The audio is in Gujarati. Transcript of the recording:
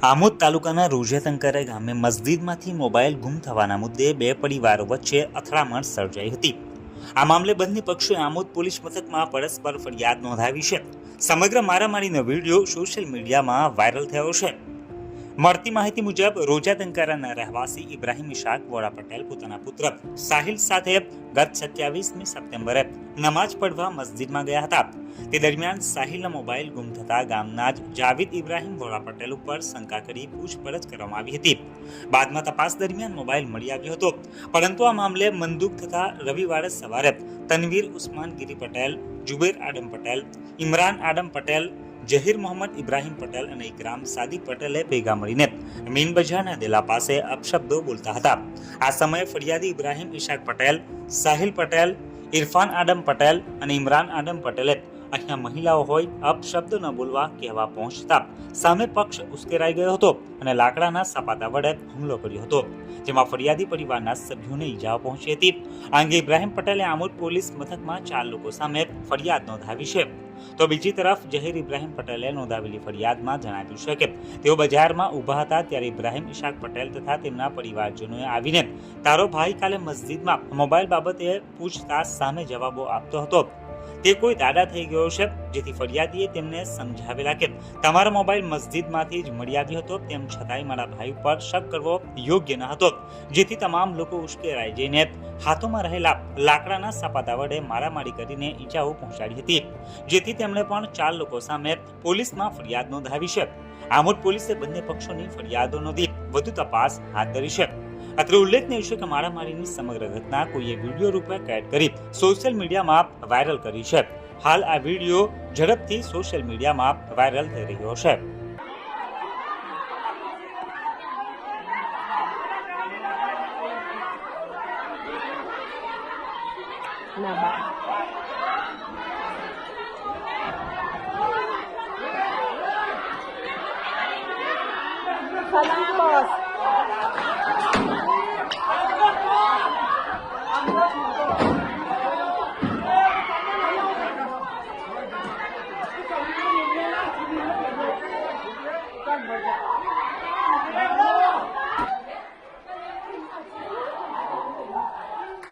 આમોદ તાલુકાના રોજેતંકરા ગામે મસ્જિદમાંથી મોબાઈલ ગુમ થવાના મુદ્દે બે પરિવારો વચ્ચે અથડામણ સર્જાઈ હતી। આ મામલે બંને પક્ષોએ આમોદ પોલીસ મથકમાં પરસ્પર ફરિયાદ નોંધાવી છે। સમગ્ર મારામારીનો વિડીયો સોશિયલ મીડિયામાં વાયરલ થયો છે। મળતી માહિતી મુજબ રોજાતંકરાના રહેવાસી ઇબ્રાહિમ ઇશાક વોરા પટેલ પોતાના પુત્ર સાહિલ સાથે ગત 27મી સપ્ટેમ્બરે નમાજ પડવા મસ્જિદમાં ગયા હતા। તે દરમિયાન સાહિલનો મોબાઈલ ગુમ થતા ગામના જ જાવેદ ઇબ્રાહિમ વોરા પટેલ ઉપર શંકા કરી પૂછપરછ કરવામાં આવી હતી। બાદમાં તપાસ દરમિયાન મોબાઈલ મળી આવ્યો હતો, પરંતુ આ મામલે મનદુખ થતા રવિવારે સવારે તનવીર ઉસ્માન ગીરી પટેલ, જુબેર આડમ પટેલ, ઇમરાન આડમ પટેલ, જહીર મોહમ્મદ ઇબ્રાહિમ પટેલ અને ઇકરામ સાદિક પટેલે ભેગા મળીને મીન બજારના દેલા પાસે અપશબ્દો બોલતા હતા। આ સમયે ફરિયાદી ઇબ્રાહિમ ઇશાક પટેલ, સાહિલ પટેલ, ઇરફાન આડમ પટેલ અને ઇમરાન આડમ પટેલે અહીંયા મહિલાઓ હોય અપશબ્દ ન બોલવા કહેવા પહોંચતા સામે પક્ષ ઉશ્કેરાઈ ગયો હતો અને લાકડાના સપાટા વડે હુમલો કર્યો હતો, જેમાં ફરિયાદી પરિવારના સભ્યોને ઈજાઓ પહોંચી હતી। આ અંગે ઇબ્રાહિમ પટેલે આમોદ પોલીસ મથકમાં 4 લોકો સામે ફરિયાદ નોંધાવી છે। તો બીજી તરફ જહીર ઇબ્રાહિમ પટેલે નોંધાવેલી ફરિયાદમાં જણાવ્યું છે કે તેઓ બજારમાં ઊભા હતા ત્યારે ઇબ્રાહિમ ઇશાક પટેલ તથા તેમના પરિવારજનોએ આવીને તારો ભાઈ કાલે મસ્જિદમાં મોબાઈલ બાબતે પૂછતાછ સામે જવાબો આપતો હતો, તે કોઈ દાદા થઈ ગયો છે, જેથી ફરિયાદીએ તેમને સમજાવેલા કે તમારો મોબાઈલ મસ્જિદમાંથી જ મળી આવ્યો હતો, તેમ છતાંય મારા ભાઈ ઉપર શક કરવો યોગ્ય ન હતો, જેથી તમામ લોકો ઉશ્કેરાઈ જઈને હાથોમાં રહેલા લાકડાના સપાટા વડે મારામારી કરીને ઈજાઓ પહોંચાડી હતી, જેથી તેમણે પણ 4 લોકો સામે પોલીસમાં ફરિયાદ નોંધાવી છે। આમોદ પોલીસે બંને પક્ષોની ફરિયાદો નોંધી વધુ તપાસ હાથ ધરી છે। અત્રે ઉલ્લેખનીય છે કે મારામારીની સમગ્ર ઘટના કોઈએ વિડીયો રૂપે કેદ કરી સોશિયલ મીડિયામાં વાયરલ કરી છે। હાલ આ વિડીયો ઝડપથી સોશિયલ મીડિયામાં વાયરલ થઈ રહ્યો છે। Salam bos.